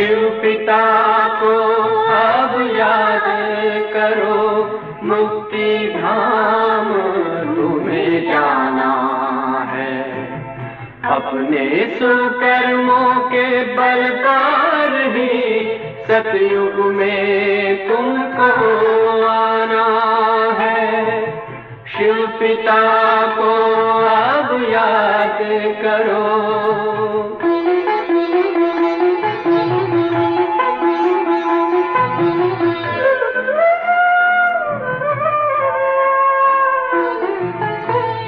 शिव पिता को अब याद करो, मुक्ति धाम तुम्हें जाना है। अपने सुकर्मों के बल पर ही सतयुग में तुमको आना है। शिव पिता को अब याद करो।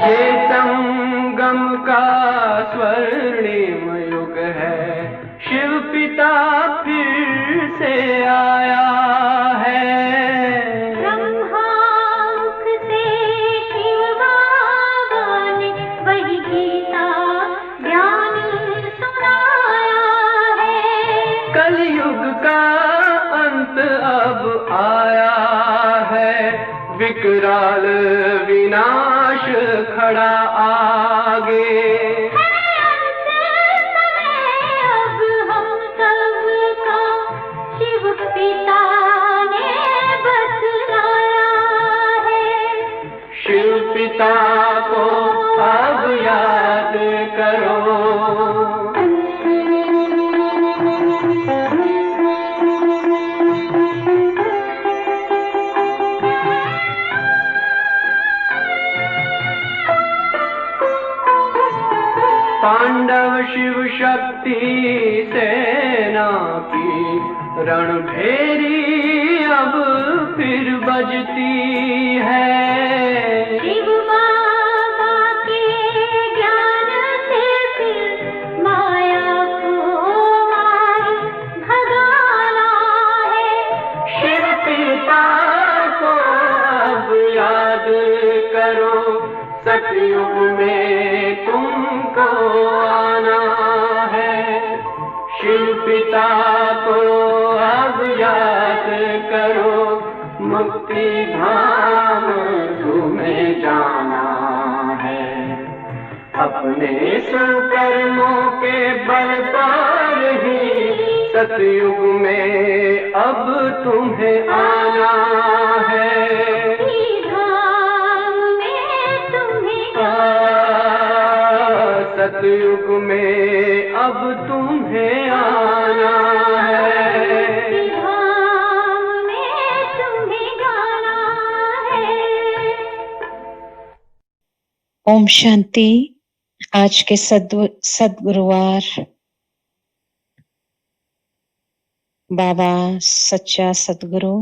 ये संगम का स्वर्णिम युग है, शिव पिता फिर से आया है। ब्रह्मामुख से शिव बाबा ने वही गीता ज्ञान सुनाया है। कलयुग का अंत अब आया है, विकराल विनाश खड़ा आगे। अब हम सबका शिव पिता ने बतलाया है। शिव पिता को अब याद करो। पांडव शिव शक्ति सेना की रणभेरी अब फिर बजती है। शिव बाबा के ज्ञान से फिर माया को मार भगाना है। शिव पिता को अब याद करो, सतयुग में तुमको आना है। शिव पिता को अब याद करो, मुक्ति धाम तुम्हें जाना है। अपने सुकर्मों के बल पर ही सतयुग में अब तुम्हें आना है। सतयुग में अब तुम्हें आना है। धाम में तुम्हें जाना है। ओम शांति। आज के सद्गुरुवार बाबा सच्चा सद्गुरु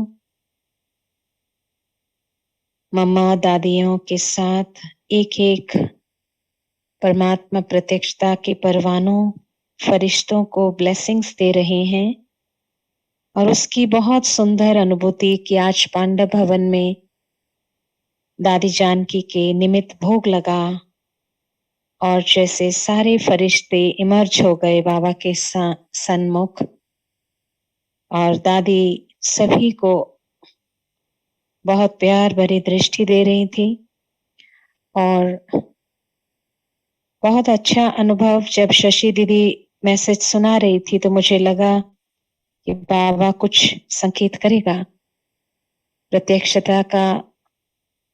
मम्मा दादियों के साथ एक एक परमात्मा प्रत्यक्षता के परवानों फरिश्तों को ब्लेसिंग्स दे रहे हैं। और उसकी बहुत सुंदर अनुभूति कि आज पांडव भवन में दादी जानकी के निमित्त भोग लगा और जैसे सारे फरिश्ते इमर्ज हो गए बाबा के सन्मुख और दादी सभी को बहुत प्यार भरी दृष्टि दे रही थी। और बहुत अच्छा अनुभव जब शशि दीदी मैसेज सुना रही थी तो मुझे लगा कि बाबा कुछ संकेत करेगा, प्रत्यक्षता का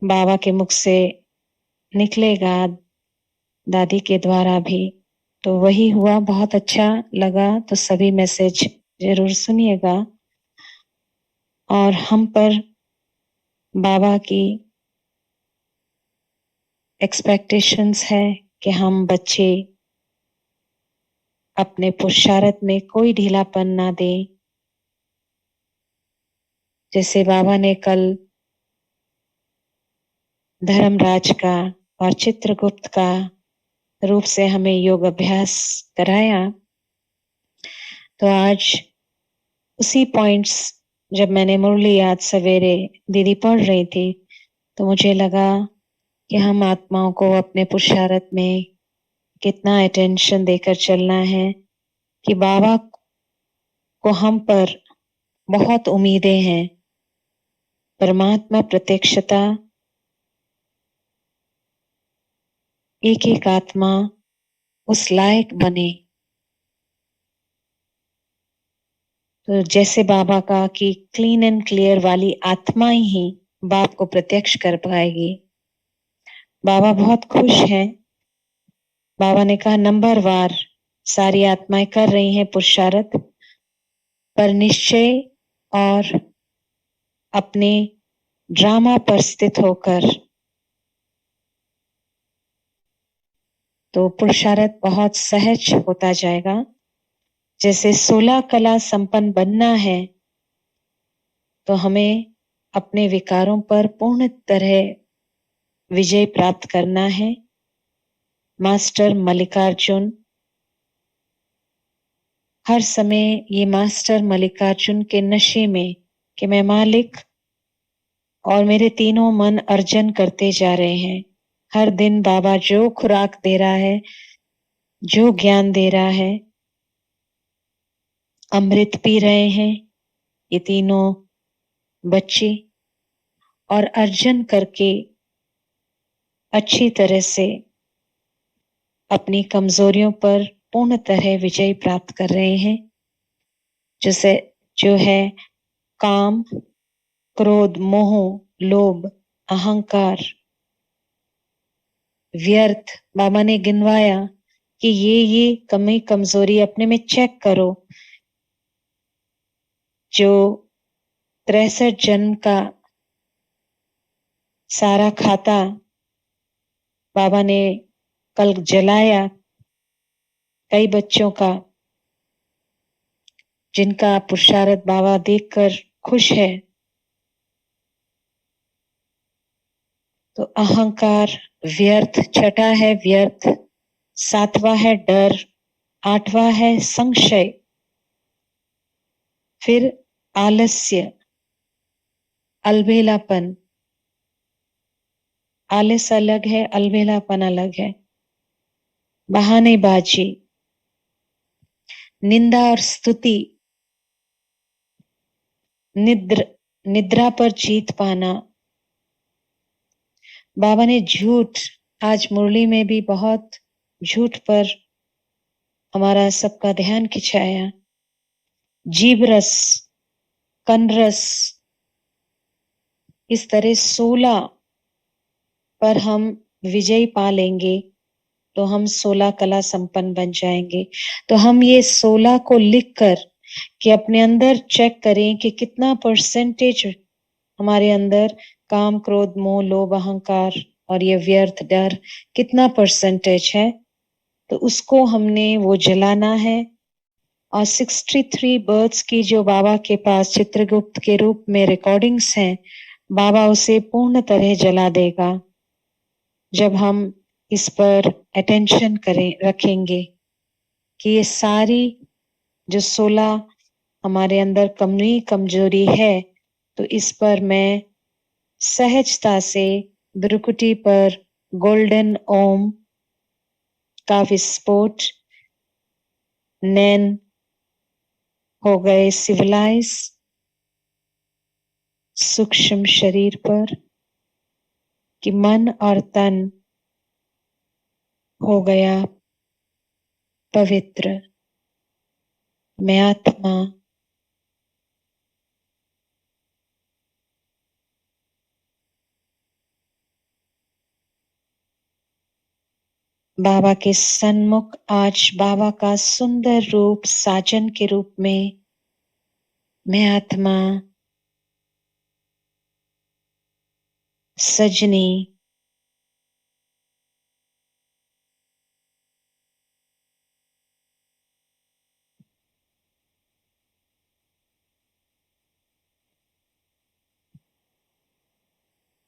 बाबा के मुख से निकलेगा दादी के द्वारा भी। तो वही हुआ, बहुत अच्छा लगा। तो सभी मैसेज जरूर सुनिएगा। और हम पर बाबा की एक्सपेक्टेशंस है कि हम बच्चे अपने पुरुषार्थ में कोई ढीलापन ना दें। जैसे बाबा ने कल धर्मराज का और चित्रगुप्त का रूप से हमें योग अभ्यास कराया, तो आज उसी पॉइंट्स जब मैंने मुरली आज सवेरे दीदी पढ़ रही थी तो मुझे लगा कि हम आत्माओं को अपने पुरुषार्थ में कितना अटेंशन देकर चलना है कि बाबा को हम पर बहुत उम्मीदें हैं। परमात्मा प्रत्यक्षता एक एक आत्मा उस लायक बने तो जैसे बाबा का कि क्लीन एंड क्लियर वाली आत्माएं ही बाप को प्रत्यक्ष कर पाएगी। बाबा बहुत खुश हैं। बाबा ने कहा नंबरवार सारी आत्माएं कर रही हैं पुरुषार्थ, पर निश्चय और अपने ड्रामा पर स्थित होकर तो पुरुषार्थ बहुत सहज होता जाएगा। जैसे 16 कला संपन्न बनना है तो हमें अपने विकारों पर पूर्ण तरह विजय प्राप्त करना है। मास्टर मल्लिकार्जुन हर समय ये मास्टर मल्लिकार्जुन के नशे में कि मैं मालिक और मेरे तीनों मन अर्जन करते जा रहे हैं। हर दिन बाबा जो खुराक दे रहा है, जो ज्ञान दे रहा है, अमृत पी रहे हैं ये तीनों बच्चे और अर्जन करके अच्छी तरह से अपनी कमजोरियों पर पूर्ण तरह विजय प्राप्त कर रहे हैं। जैसे जो है काम, क्रोध, मोह, लोभ, अहंकार, व्यर्थ, बाबा ने गिनवाया कि ये कमी कमजोरी अपने में चेक करो। जो 63 जन्म का सारा खाता बाबा ने कल जलाया, कई बच्चों का जिनका पुरुषार्थ बाबा देखकर खुश है। तो अहंकार व्यर्थ, छठा है व्यर्थ, सातवां है डर, आठवां है संशय, फिर आलस्य, अलबेलापन। आलस अलग है, अलबेलापन अलग है। बहानेबाजी, निंदा और स्तुति, निद्रा पर जीत पाना। बाबा ने झूठ, आज मुरली में भी बहुत झूठ पर हमारा सबका ध्यान खिंचाया। जीभ रस, कन रस, इस तरह 16 पर हम विजय पा लेंगे तो हम 16 कला संपन्न बन जाएंगे। तो हम ये 16 को लिखकर कि अपने अंदर चेक करें कि कितना परसेंटेज हमारे अंदर काम, क्रोध, मोह, लोभ, अहंकार और ये व्यर्थ डर कितना परसेंटेज है। तो उसको हमने वो जलाना है। और 63 बर्ड्स की जो बाबा के पास चित्रगुप्त के रूप में रिकॉर्डिंग्स हैं, बाबा उसे पूर्ण तरह जला देगा जब हम इस पर अटेंशन रखेंगे कि ये सारी जो 16 हमारे अंदर कमजोरी है, तो इस पर मैं सहजता से ब्रुकुटी पर गोल्डन ओम का विस्फोट, नैन हो गए सिविलाइज सूक्ष्म शरीर पर, कि मन और तन हो गया पवित्र। मैं आत्मा बाबा के सन्मुख आज बाबा का सुंदर रूप साजन के रूप में मैं आत्मा सजनी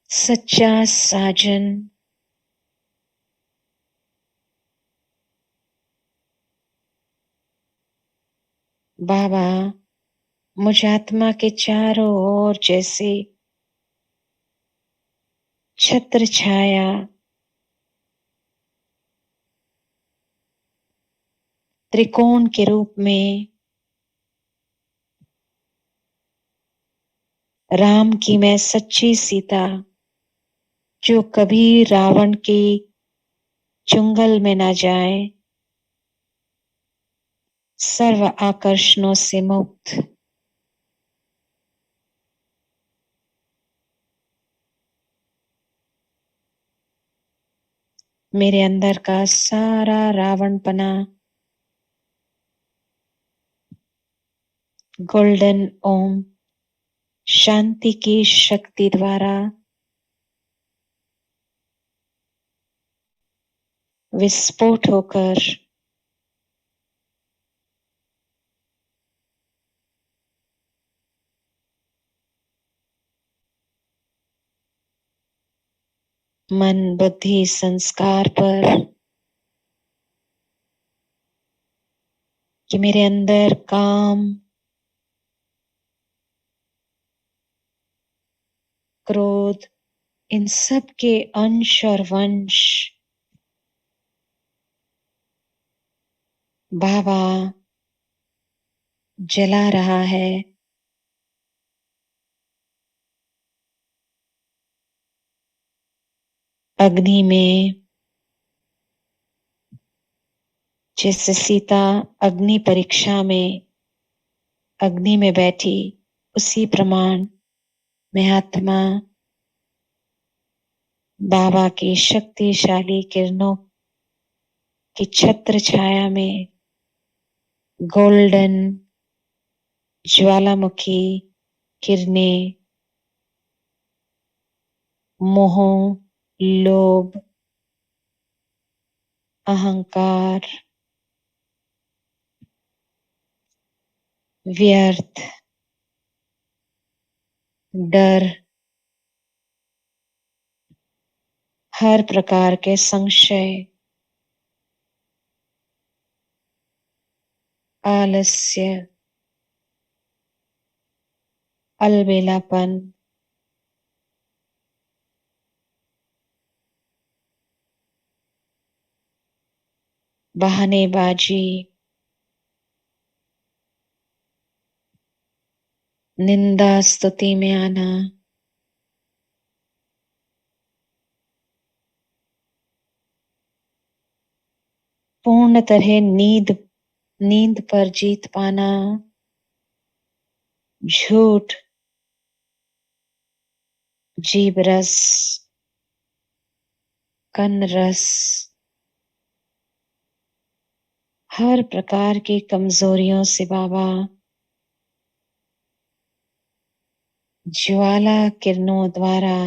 सच्चा साजन बाबा मुझ आत्मा के चारों ओर जैसे छत्र छाया त्रिकोण के रूप में राम की मैं सच्ची सीता, जो कभी रावण की चुंगल में ना जाए, सर्व आकर्षणों से मुक्त, मेरे अंदर का सारा रावणपना गोल्डन ओम शांति की शक्ति द्वारा विस्फोट होकर मन बुद्धि संस्कार पर कि मेरे अंदर काम क्रोध इन सब के अंश और वंश बाबा जला रहा है। अग्नि में जैसे सीता अग्नि परीक्षा में अग्नि में बैठी, उसी प्रमाण मैं आत्मा बाबा की शक्तिशाली किरणों की छत्र छाया में गोल्डन ज्वालामुखी किरणें मोह, लोभ, अहंकार, व्यर्थ, डर, हर प्रकार के संशय, आलस्य, अलबेलापन, बहानेबाजी, निंदा स्तुति में आना, पूर्ण तरह नींद पर जीत पाना, झूठ, जीभ रस, कन रस, हर प्रकार की कमजोरियों से बाबा ज्वाला किरणों द्वारा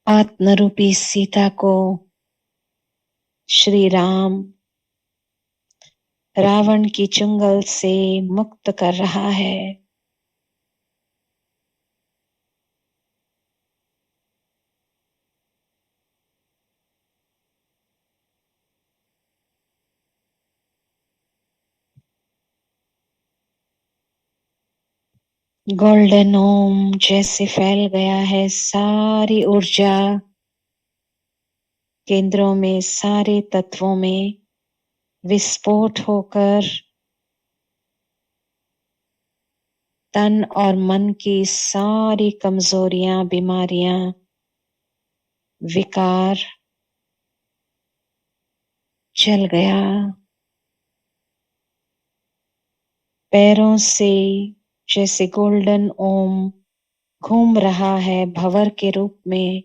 आत्मरूपी सीता को श्री राम रावण की चुंगल से मुक्त कर रहा है। गोल्डन ओम जैसे फैल गया है सारी ऊर्जा केंद्रों में, सारे तत्वों में विस्फोट होकर तन और मन की सारी कमजोरियां, बीमारियां, विकार चल गया। पैरों से जैसे गोल्डन ओम घूम रहा है भंवर के रूप में,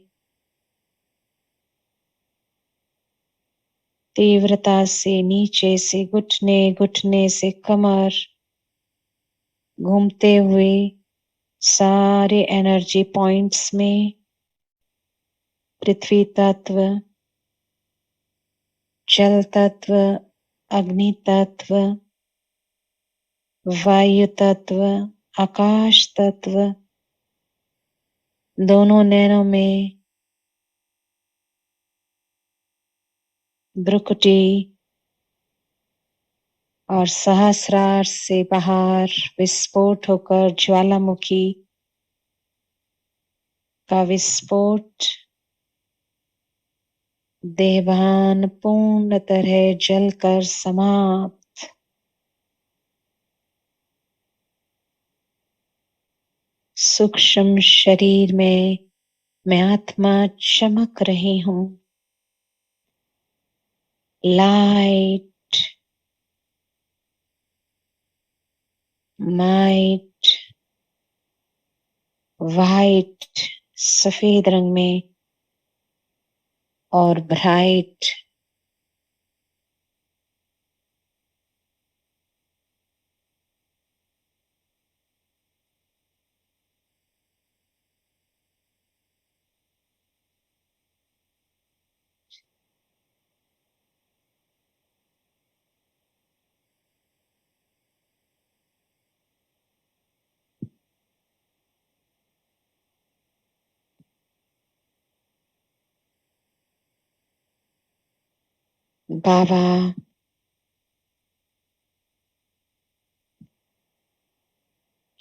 तीव्रता से नीचे से घुटने, घुटने से कमर घूमते हुए सारे एनर्जी पॉइंट्स में पृथ्वी तत्व, जल तत्व, अग्नि तत्व, वायु तत्व, आकाश तत्व, दोनों नैनों में भ्रुकुटी और सहस्रार से बाहर विस्फोट होकर ज्वालामुखी का विस्फोट, देवान पूर्ण तरह जलकर समाप्त। सूक्ष्म शरीर में मैं आत्मा चमक रही हूँ। लाइट, माइट, वाइट सफेद रंग में और ब्राइट बाबा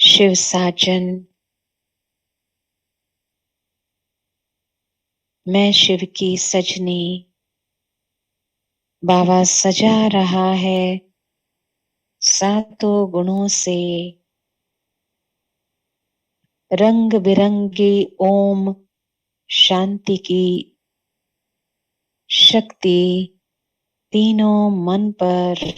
शिव साजन, मैं शिव की सजनी। बाबा सजा रहा है सातों गुणों से, रंग बिरंगी ओम शांति की शक्ति तीनों मन पर।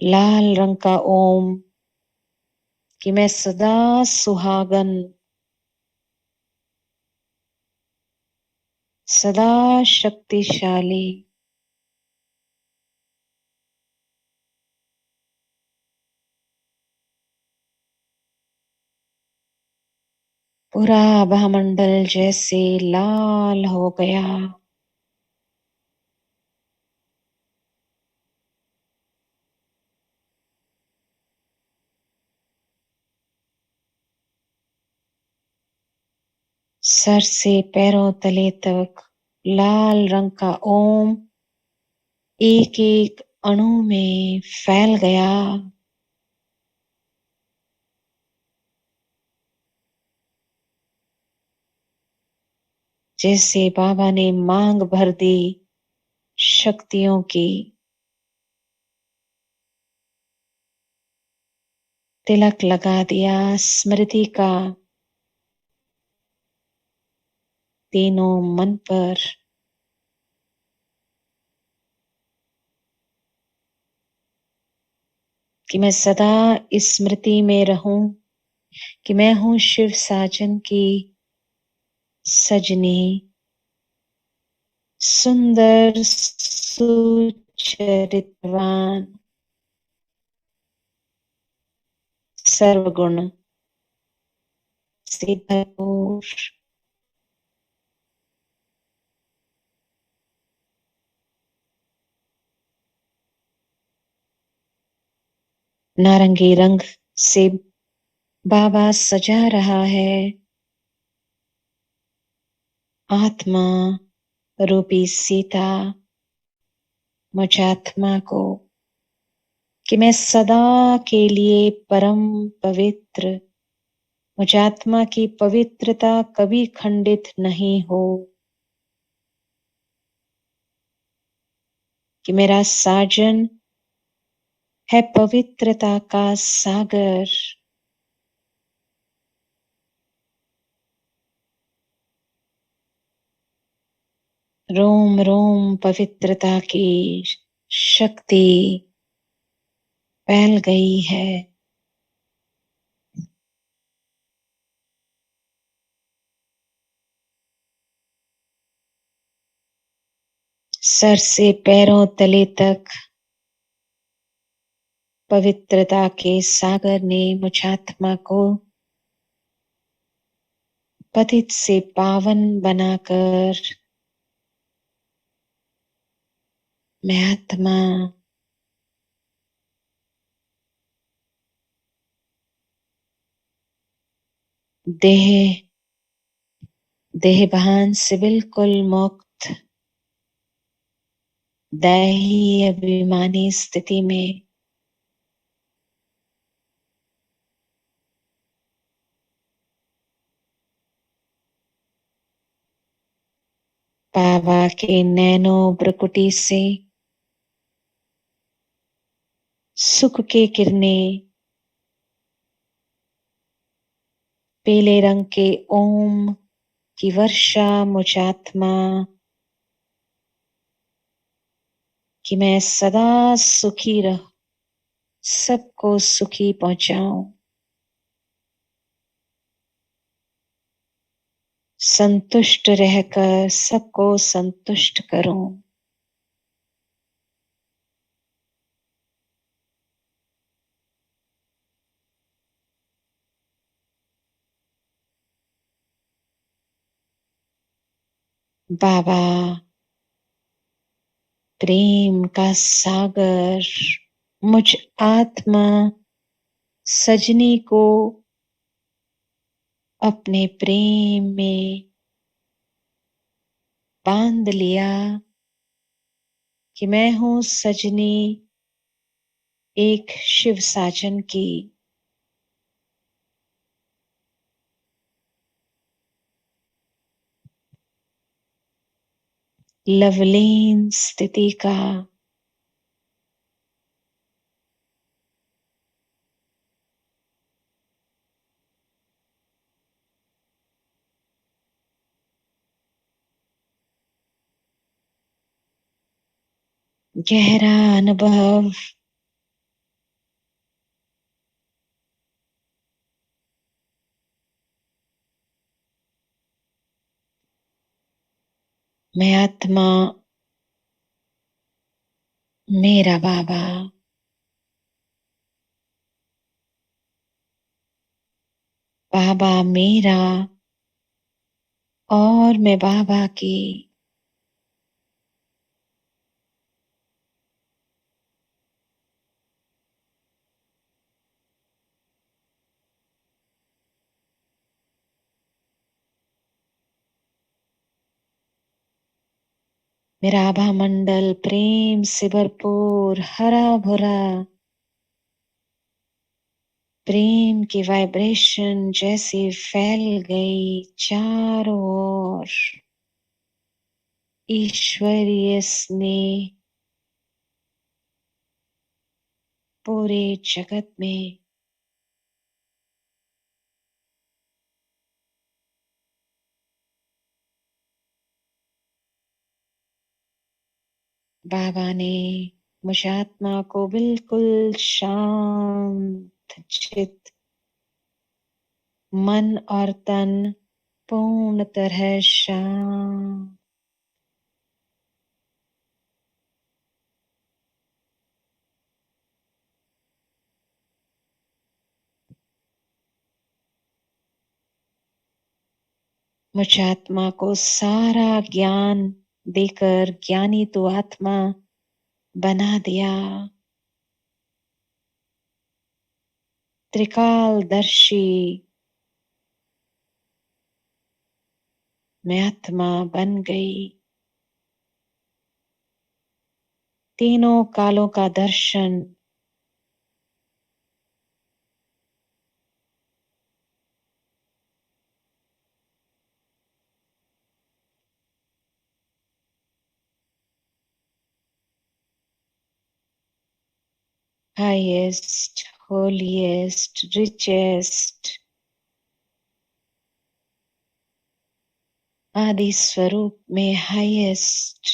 लाल रंग का ओम कि मैं सदा सुहागन, सदा शक्तिशाली, पूरा आभामंडल जैसे लाल हो गया। सर से पैरों तले तक लाल रंग का ओम एक एक अणु में फैल गया। जैसे बाबा ने मांग भर दी शक्तियों की, तिलक लगा दिया स्मृति का तीनों मन पर। कि मैं सदा स्मृति में रहूं कि मैं हूं शिव साजन की सजनी, सुंदर सुचरितवान, सर्वगुण से भरपूर। नारंगी रंग से बाबा सजा रहा है आत्मा रूपी सीता, मुझात्मा को कि मैं सदा के लिए परम पवित्र, मुझात्मा की पवित्रता कभी खंडित नहीं हो। कि मेरा साजन है पवित्रता का सागर। रोम रोम पवित्रता की शक्ति फैल गई है। सर से पैरों तले तक पवित्रता के सागर ने मुझात्मा को पतित से पावन बनाकर मैं आत्मा देहभान से बिल्कुल मुक्त, दैही अभिमानी स्थिति में बाबा के नैनो ब्रकुटी से सुख के किरणें पीले रंग के ओम की वर्षा मुझात्मा कि मैं सदा सुखी रह, सबको सुखी पहुंचाऊं। संतुष्ट रहकर सबको संतुष्ट करूं। बाबा प्रेम का सागर मुझ आत्मा सजनी को अपने प्रेम में बांध लिया कि मैं हूं सजनी एक शिव साजन की। लवलीन स्थिति का गहरा अनुभव मैं आत्मा मेरा बाबा, बाबा मेरा और मैं बाबा की। मेरा आभा मंडल प्रेम से भरपूर हरा भरा, प्रेम की वाइब्रेशन जैसी फैल गई चारों ओर। ईश्वरीय स्नेह पूरे जगत में। बाबा ने मुझ आत्मा को बिल्कुल शांत चित, मन और तन पूर्ण तरह शांत, मुझ आत्मा को सारा ज्ञान देकर ज्ञानी तो आत्मा बना दिया। त्रिकालदर्शी मैं आत्मा बन गई। तीनों कालों का दर्शन हाईएस्ट, होलीएस्ट, रिचेस्ट आदि स्वरूप में, हाईएस्ट,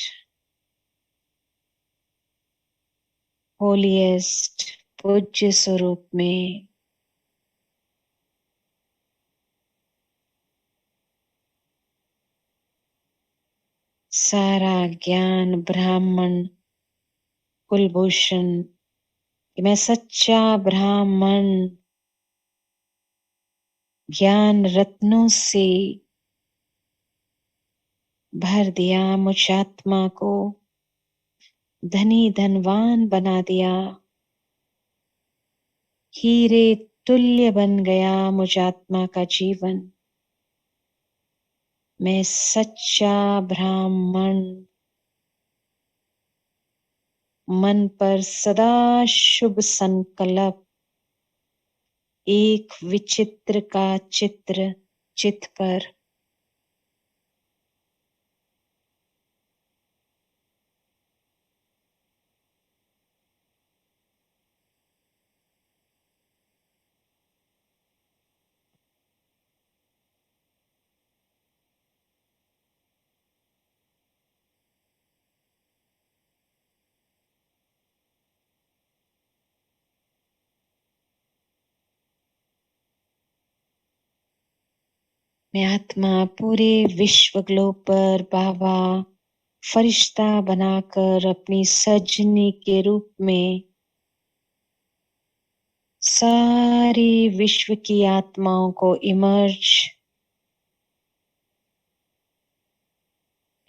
होलीएस्ट पूज्य स्वरूप में, सारा ज्ञान ब्राह्मण कुलभूषण कि मैं सच्चा ब्राह्मण ज्ञान रत्नों से भर दिया। मुझ आत्मा को धनी धनवान बना दिया। हीरे तुल्य बन गया मुझ आत्मा का जीवन। मैं सच्चा ब्राह्मण, मन पर सदा शुभ संकल्प, एक विचित्र का चित्र चित पर। मैं आत्मा पूरे विश्व ग्लोब पर बाबा फरिश्ता बनाकर अपनी सजनी के रूप में सारी विश्व की आत्माओं को इमर्ज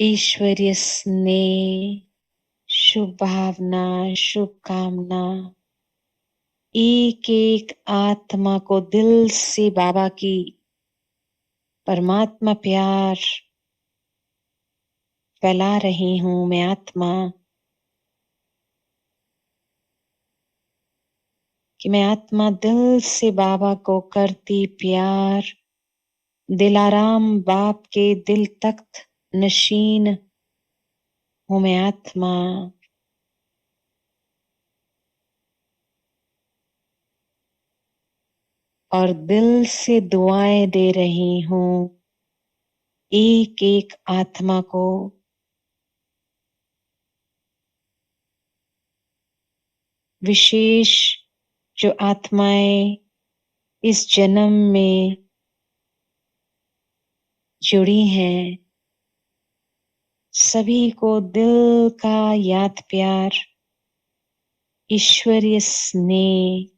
ईश्वरीय स्नेह, शुभ भावना, शुभकामना एक एक आत्मा को दिल से बाबा की परमात्मा प्यार फैला रही हूं। मैं आत्मा दिल से बाबा को करती प्यार, दिलाराम बाप के दिल तख्त नशीन हूं। मैं आत्मा और दिल से दुआएं दे रही हूं एक एक आत्मा को। विशेष जो आत्माएं इस जन्म में जुड़ी हैं, सभी को दिल का याद प्यार, ईश्वरीय स्नेह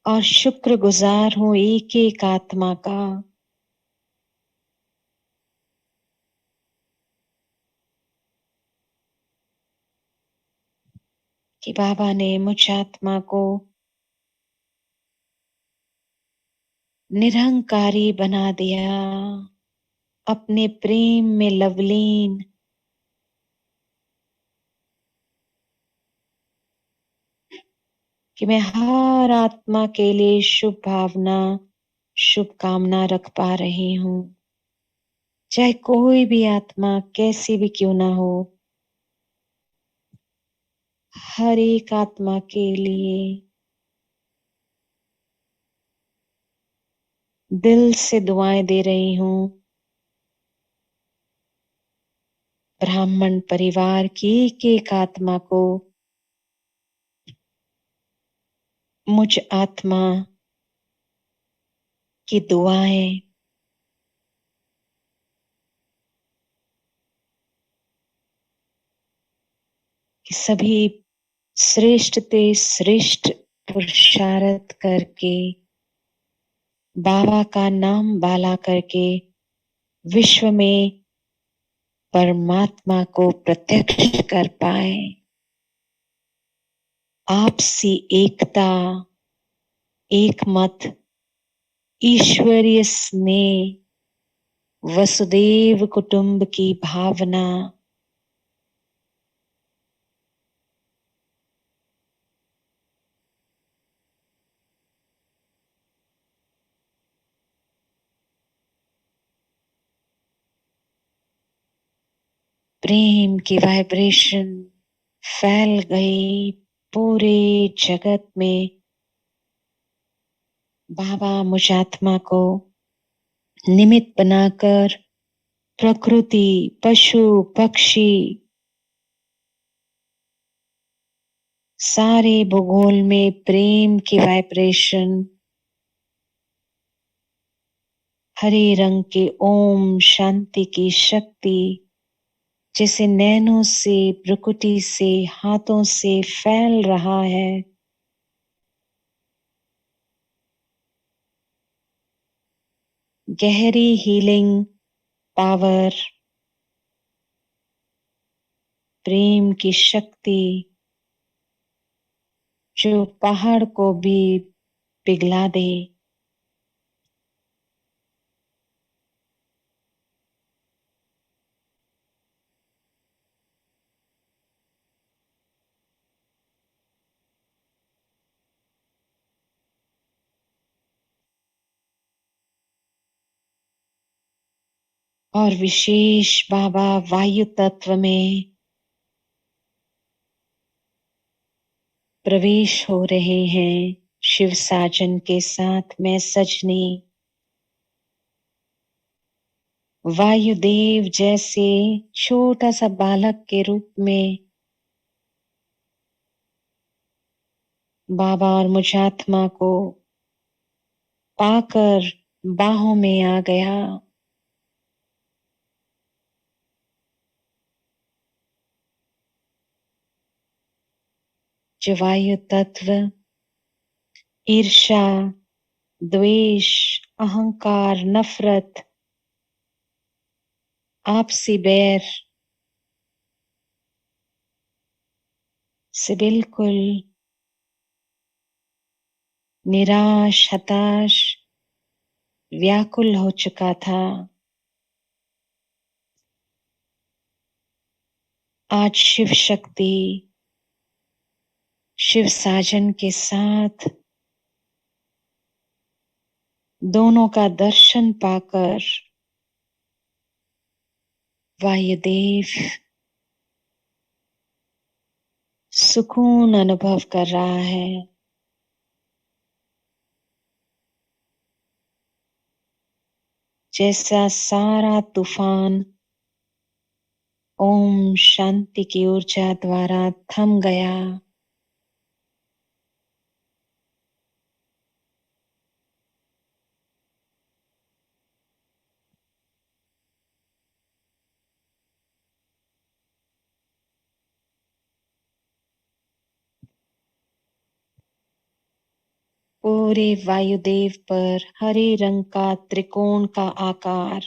और शुक्रगुजार हूं एक एक आत्मा का कि बाबा ने मुझ आत्मा को निरहंकारी बना दिया, अपने प्रेम में लवलीन, कि मैं हर आत्मा के लिए शुभ भावना, शुभकामना रख पा रही हूं। चाहे कोई भी आत्मा कैसी भी क्यों ना हो, हर एक आत्मा के लिए दिल से दुआएं दे रही हूं। ब्राह्मण परिवार की एक एक आत्मा को मुझ आत्मा की दुआएं कि सभी श्रेष्ठ ते श्रेष्ठ पुरुषार्थ करके बाबा का नाम बाला करके विश्व में परमात्मा को प्रत्यक्ष कर पाए। आपसी एकता, एक मत, ईश्वरीय स्नेह, वसुदेव कुटुंब की भावना प्रेम की वाइब्रेशन फैल गई पूरे जगत में। बाबा मुझ आत्मा को निमित्त बनाकर प्रकृति, पशु, पक्षी, सारे भूगोल में प्रेम की वाइब्रेशन, हरे रंग के ओम शांति की शक्ति जैसे नैनों से, प्रकृति से, हाथों से फैल रहा है। गहरी हीलिंग पावर, प्रेम की शक्ति जो पहाड़ को भी पिघला दे। और विशेष बाबा वायु तत्व में प्रवेश हो रहे हैं शिव साजन के साथ। मैं सजनी वायुदेव जैसे छोटा सा बालक के रूप में बाबा और मुझ आत्मा को पाकर बाहों में आ गया। जो वायु तत्व ईर्ष्या, द्वेष, अहंकार, नफरत, आपसी बैर से बिल्कुल निराश, हताश, व्याकुल हो चुका था, आज शिव शक्ति, शिव साजन के साथ दोनों का दर्शन पाकर वायुदेव सुकून अनुभव कर रहा है। जैसा सारा तूफान ओम शांति की ऊर्जा द्वारा थम गया, पूरे वायुदेव पर हरे रंग का त्रिकोण का आकार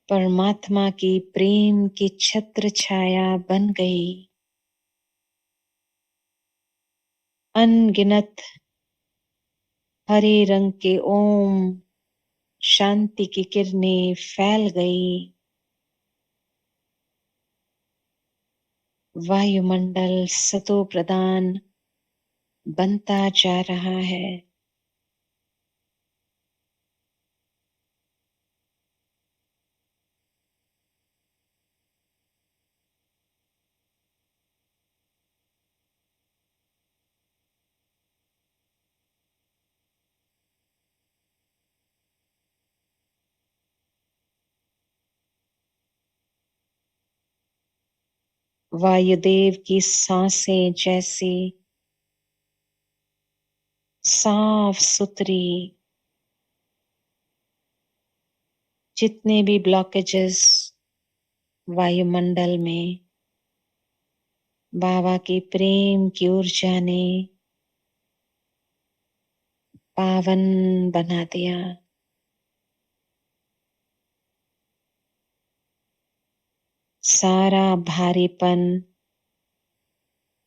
परमात्मा की प्रेम की छत्र छाया बन गई। अनगिनत हरे रंग के ओम शांति की किरणें फैल गई। वायुमंडल सतो प्रदान बनता जा रहा है। वायुदेव की सांसें जैसी साफ सुथरी, जितने भी ब्लॉकेजेस वायुमंडल में बाबा की प्रेम की ऊर्जा ने पावन बना दिया। सारा भारीपन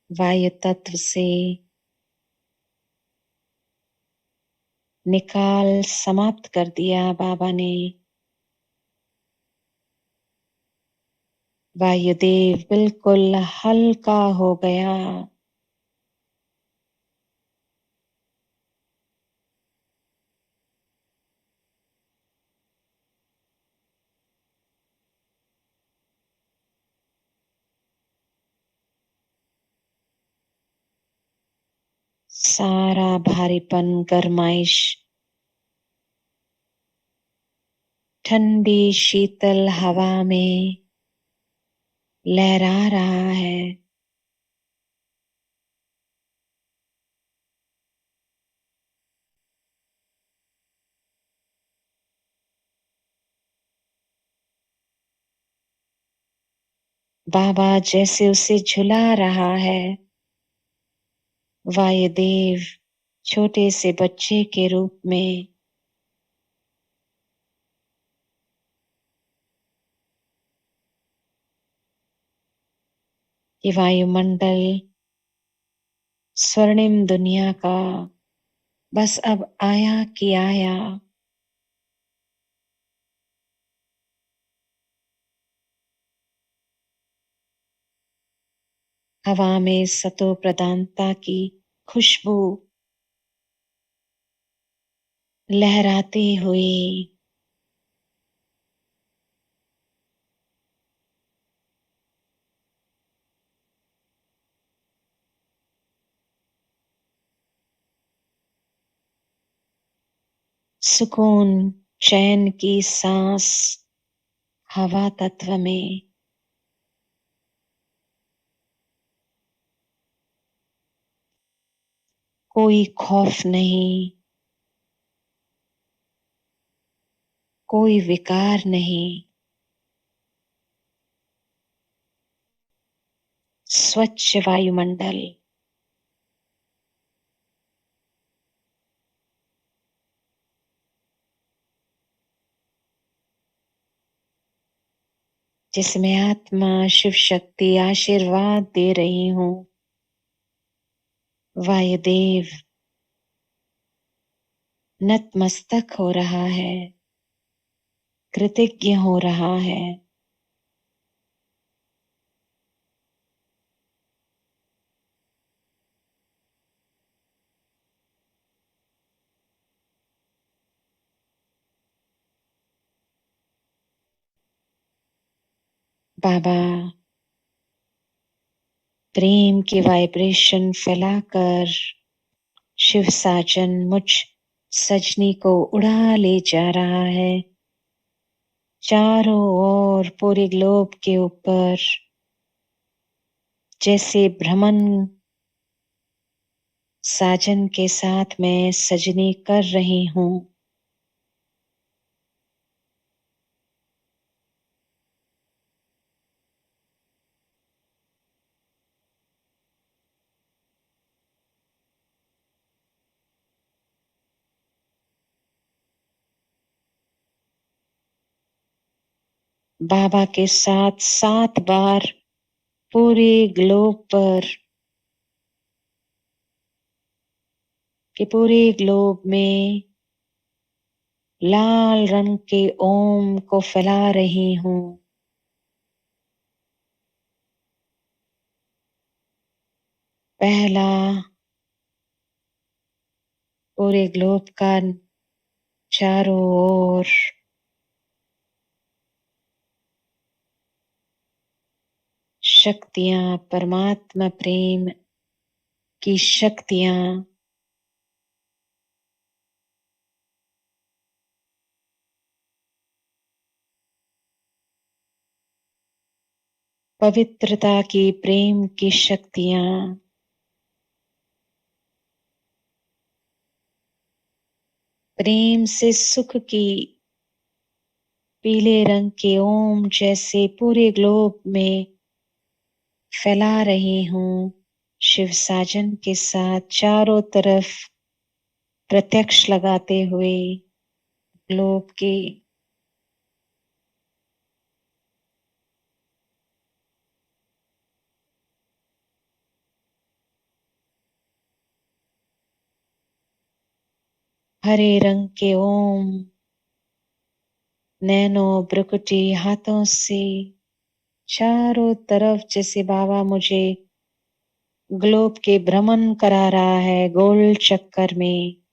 वायु तत्व से निकाल समाप्त कर दिया बाबा ने। वायुदेव बिल्कुल हल्का हो गया। सारा भारीपन, गरमाइश ठंडी शीतल हवा में लहरा रहा है। बाबा जैसे उसे झुला रहा है, वायुदेव छोटे से बच्चे के रूप में ये वायुमंडल स्वर्णिम दुनिया का बस अब आया कि आया। हवा में सतो प्रधानता की खुशबू लहराती हुई सुकून चैन की सांस हवा तत्व में कोई खौफ नहीं, कोई विकार नहीं, स्वच्छ वायुमंडल, जिसमें आत्मा शिव शक्ति आशीर्वाद दे रही हूं। वायुदेव नतमस्तक हो रहा है, कृतज्ञ हो रहा है। बाबा प्रेम की वाइब्रेशन फैलाकर शिव साजन मुझ सजनी को उड़ा ले जा रहा है, चारों ओर पूरे ग्लोब के ऊपर, जैसे भ्रमण साजन के साथ मैं सजनी कर रही हूं। बाबा के साथ 7 बार पूरे ग्लोब पर कि पूरे ग्लोब में लाल रंग के ओम को फैला रही हूं। पहला पूरे ग्लोब का चारों ओर, शक्तियां, परमात्मा प्रेम की शक्तियां पवित्रता की, प्रेम की शक्तियां, प्रेम से सुख की, पीले रंग के ओम जैसे पूरे ग्लोब में फैला रही हूं। शिव साजन के साथ चारों तरफ प्रत्यक्ष लगाते हुए ग्लोब के हरे रंग के ओम नैनो ब्रुकुटी हाथों से चारों तरफ, जैसे बाबा मुझे ग्लोब के भ्रमण करा रहा है गोल चक्कर में।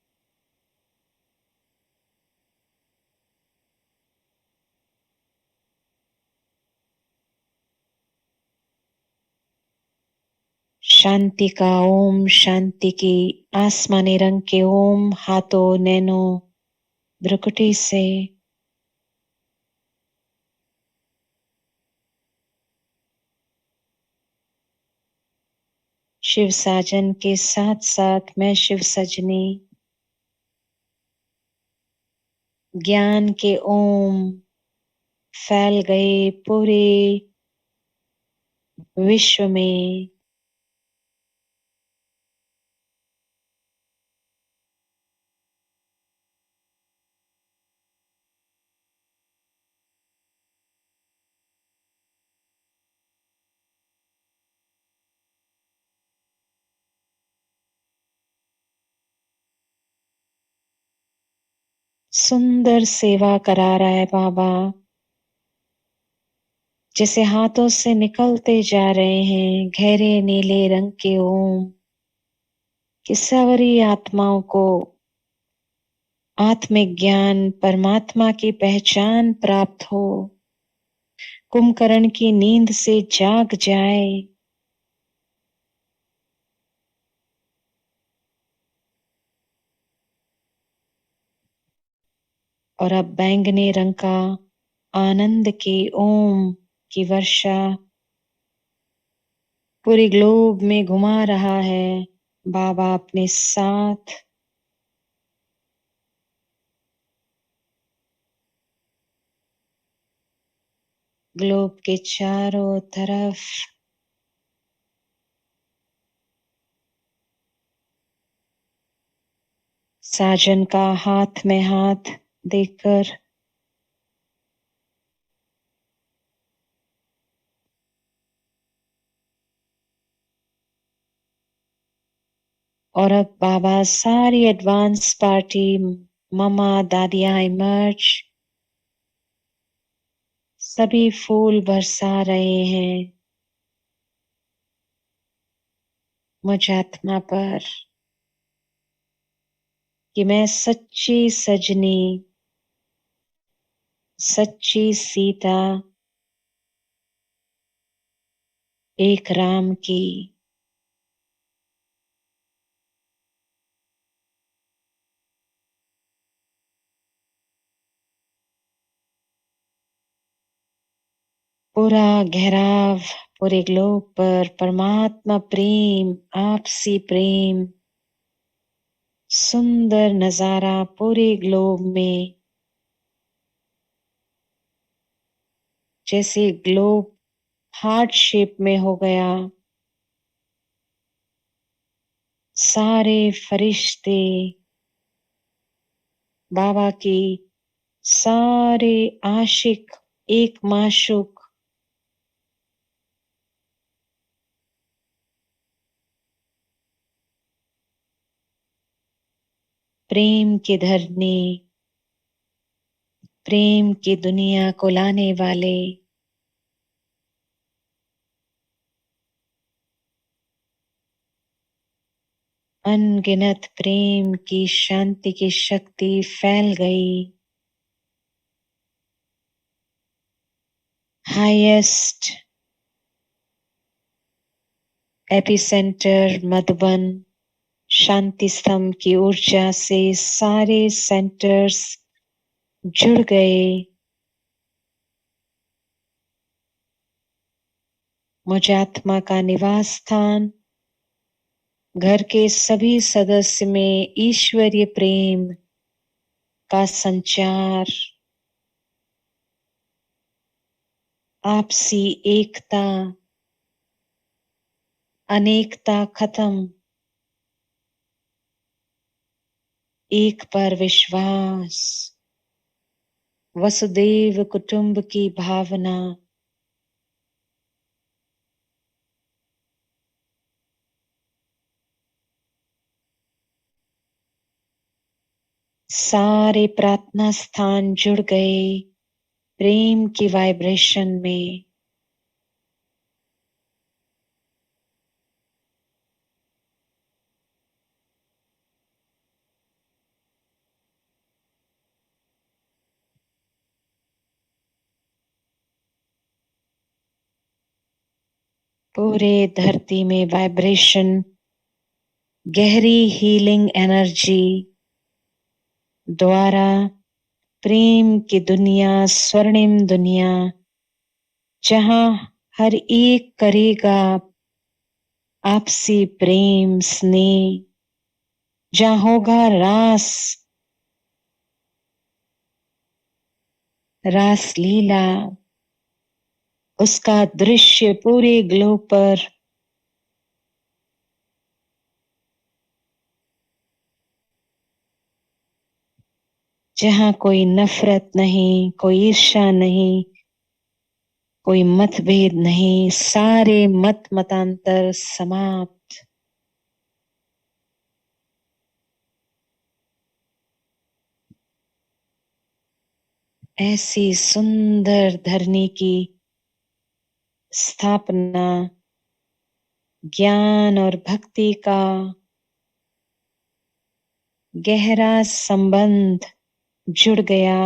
शांति का ओम, शांति की आसमानी रंग के ओम हाथों नैनो ब्रुकुटी से शिव साजन के साथ साथ मैं शिव सजनी ज्ञान के ओम फैल गए पूरे विश्व में। सुंदर सेवा करा रहा है बाबा, जैसे हाथों से निकलते जा रहे हैं गहरे नीले रंग के ओम कि सारी आत्माओं को आत्मिक ज्ञान, परमात्मा की पहचान प्राप्त हो, कुंभकर्ण की नींद से जाग जाए। और अब बैंगनी रंग का आनंद की ओम की वर्षा पूरे ग्लोब में घुमा रहा है। बाबा अपने साथ ग्लोब के चारों तरफ साजन का हाथ में हाथ देकर और अब बाबा सारी एडवांस पार्टी मम्मा दादियां इमर्ज सभी फूल बरसा रहे हैं मुझ आत्मा पर कि मैं सच्ची सजनी सच्ची सीता एक राम की पूरा घेराव पूरे ग्लोब पर परमात्मा प्रेम आपसी प्रेम सुंदर नजारा पूरे ग्लोब में जैसे ग्लोब हार्ट शेप में हो गया सारे फरिश्ते बाबा की सारे आशिक एक माशूक प्रेम की धरनी प्रेम की दुनिया को लाने वाले अनगिनत प्रेम की शांति की शक्ति फैल गई हाईएस्ट एपिसेंटर मधुबन शांति स्तंभ की ऊर्जा से सारे सेंटर्स जुड़ गए मुझ आत्मा का निवास स्थान घर के सभी सदस्य में ईश्वरीय प्रेम का संचार आपसी एकता अनेकता खत्म एक पर विश्वास वसुदेव कुटुंब की भावना सारे प्रार्थना स्थान जुड़ गए प्रेम की वाइब्रेशन में पूरे धरती में वाइब्रेशन गहरी हीलिंग एनर्जी द्वारा प्रेम की दुनिया स्वर्णिम दुनिया जहां हर एक करेगा आपसी प्रेम स्नेह जहां होगा रास लीला उसका दृश्य पूरे ग्लोब पर जहां कोई नफरत नहीं कोई ईर्ष्या नहीं कोई मतभेद नहीं सारे मतांतर समाप्त ऐसी सुंदर धरनी की स्थापना ज्ञान और भक्ति का गहरा संबंध जुड़ गया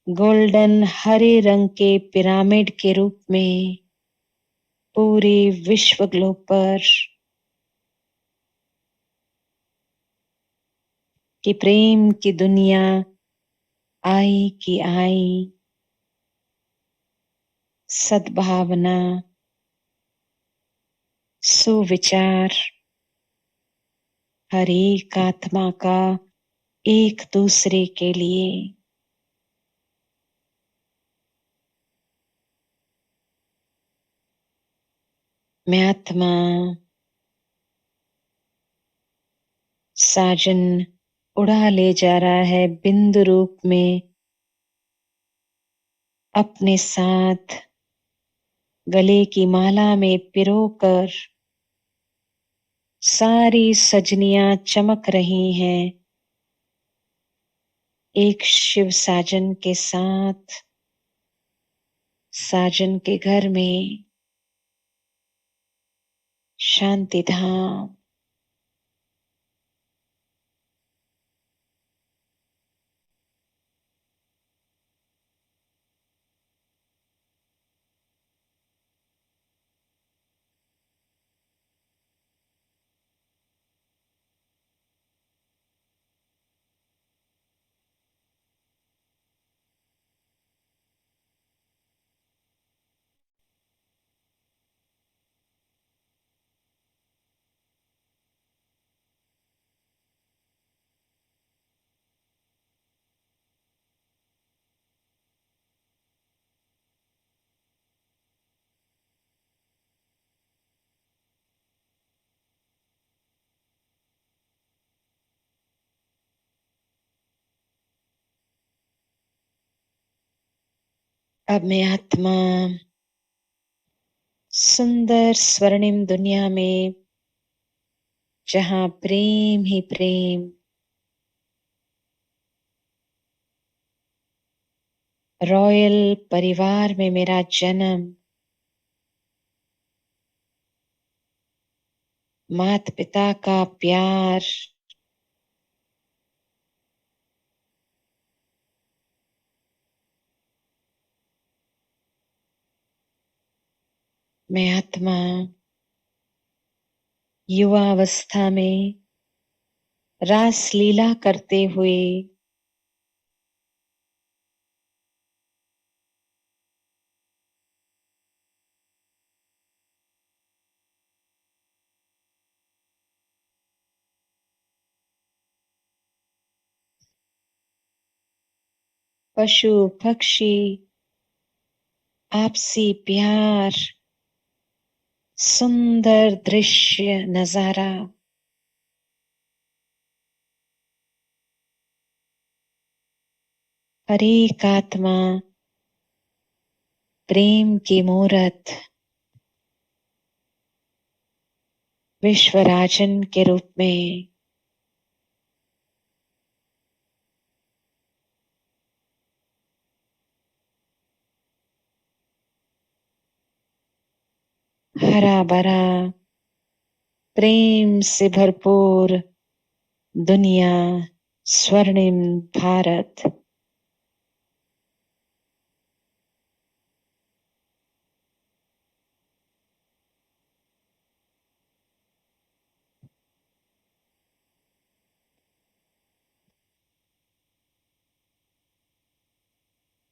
गोल्डन हरे रंग के पिरामिड के रूप में पूरे विश्व ग्लोब पर कि प्रेम की दुनिया आई की आई सद्भावना सुविचार हर एक आत्मा का एक दूसरे के लिए। मैं आत्मा साजन उड़ा ले जा रहा है बिंदु रूप में अपने साथ, गले की माला में पिरोकर सारी सजनियां चमक रही हैं एक शिव साजन के साथ। साजन के घर में शांति धाम। अब मैं आत्मा सुंदर स्वर्णिम दुनिया में, जहां प्रेम ही प्रेम, रॉयल परिवार में मेरा जन्म, माता पिता का प्यार, मैं आत्मा युवावस्था में रास लीला करते हुए पशु पक्षी आपसी प्यार, सुंदर दृश्य नजारा, हर एक आत्मा प्रेम की मूरत विश्वराजन के रूप में हरा भरा प्रेम से भरपूर दुनिया, स्वर्णिम भारत।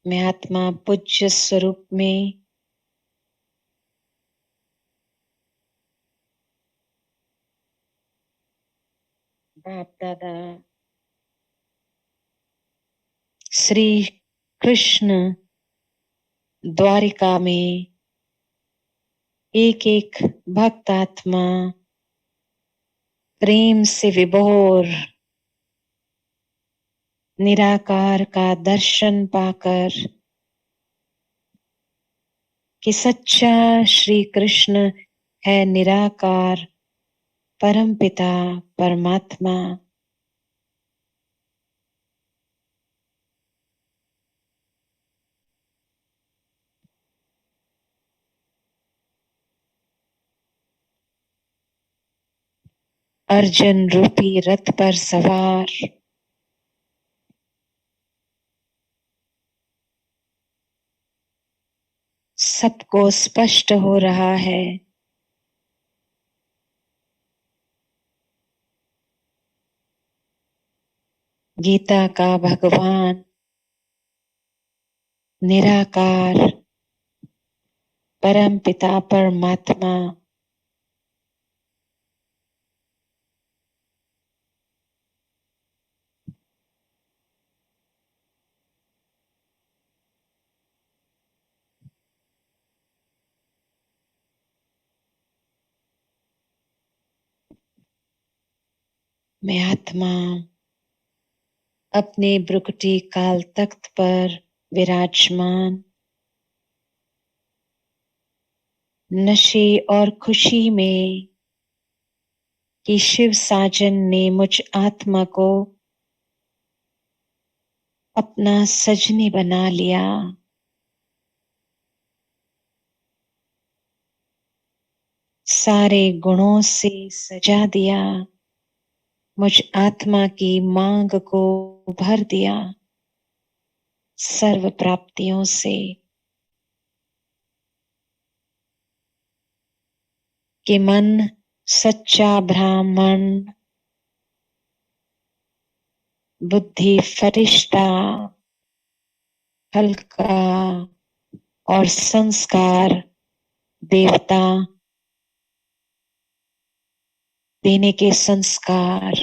मैं आत्मा पूज्य स्वरूप में बाप दादा श्री कृष्ण द्वारिका में एक एक भक्त आत्मा प्रेम से विभोर निराकार का दर्शन पाकर कि सच्चा श्री कृष्ण है निराकार परमपिता परमात्मा। अर्जुन रूपी रथ पर सवार सबको स्पष्ट हो रहा है गीता का भगवान निराकार परमपिता परमात्मा मैं आत्मा अपने ब्रुकुटी काल तख्त पर विराजमान नशे और खुशी में कि शिव साजन ने मुझ आत्मा को अपना सजनी बना लिया। सारे गुणों से सजा दिया, मुझ आत्मा की मांग को भर दिया सर्व प्राप्तियों से, कि मन सच्चा ब्राह्मण, बुद्धि फरिश्ता, हल्का और संस्कार देवता देने के संस्कार,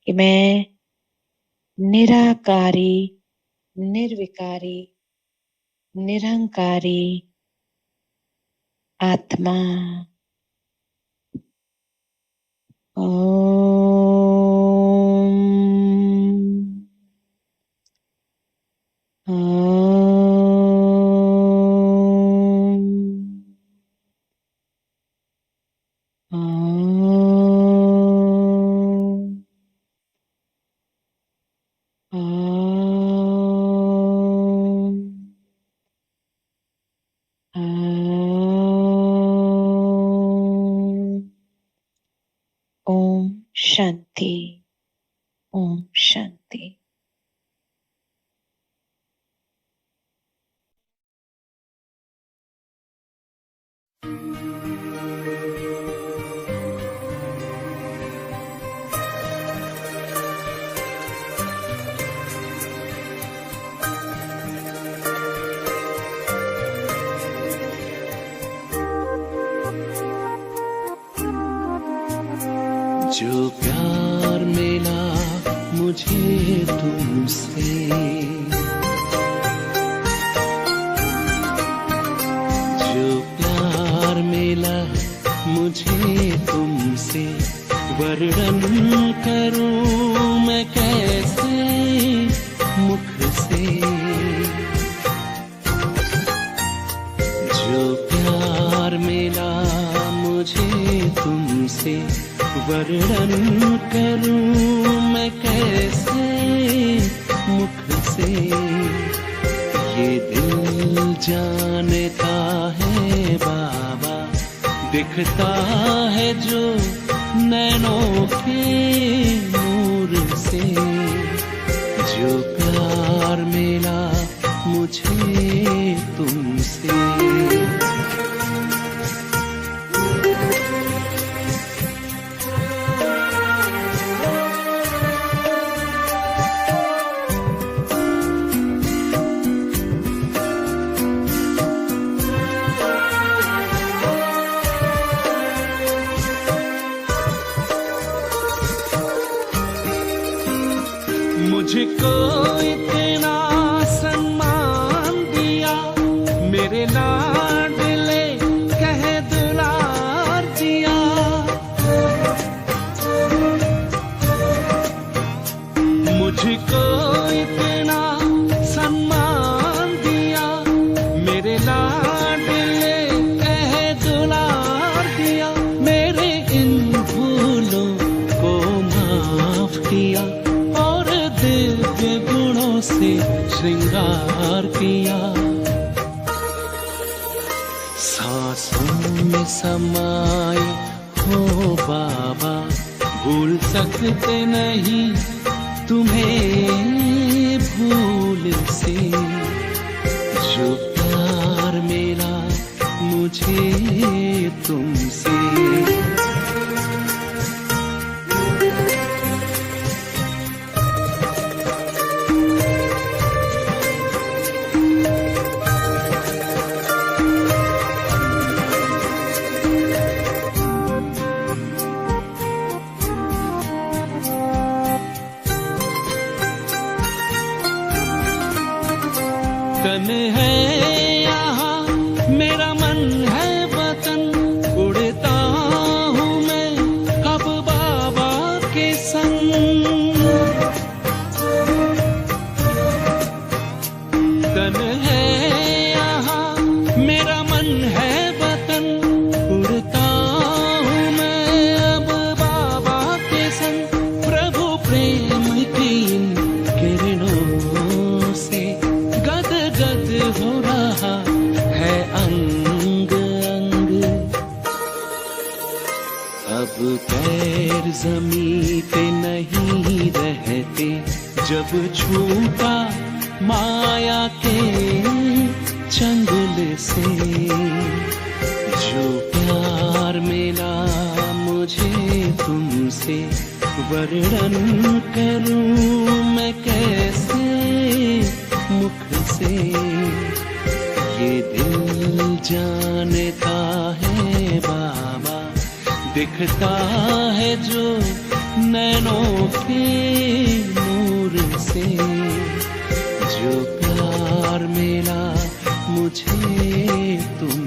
कि मैं निराकारी, निर्विकारी, निरंकारी आत्मा। ओम शांति, ओम शांति। जो प्यार मिला मुझे तुमसे, जो प्यार मिला मुझे तुमसे, वर्णन करूं मैं कैसे मुख से। जो प्यार मिला मुझे तुमसे, वर्णन करूं मैं कैसे मुख से। ये दिल जानता है बाबा, दिखता है जो नैनों के नूर से। जो प्यार मिला मुझे तुमसे, मुझको इतना सम्मान दिया, मेरे लाडले कह दुलार दिया। मुझको इतना सम्मान दिया, मेरे लाडले कह दुलार दिया। मेरे इन भूलों को माफ किया, दिव्य गुणों से श्रृंगार किया। सांसों में समाये हो बाबा, भूल सकते नहीं तुम्हें भूल से। जो प्यार मेरा मुझे तुमसे, तन है यहाँ मेरा मन है वतन, उड़ता हूँ मैं अब बाबा धड़कन है यहाँ, मेरा मन है वतन, उड़ता हूँ मैं अब बाबा के संग। प्रभु प्रेम की इन किरणों से गद गद हो रहा है अंग अंग। अब पैर जमीन पे नहीं रहते, जब छूटा माया के चंगुल से। जो प्यार मिला मुझे तुमसे, वर्णन करूं मैं कैसे मुख से। ये दिल जानता है बाबा, दिखता है जो नैनों के नूर से। जो प्यार मिला मुझे तुम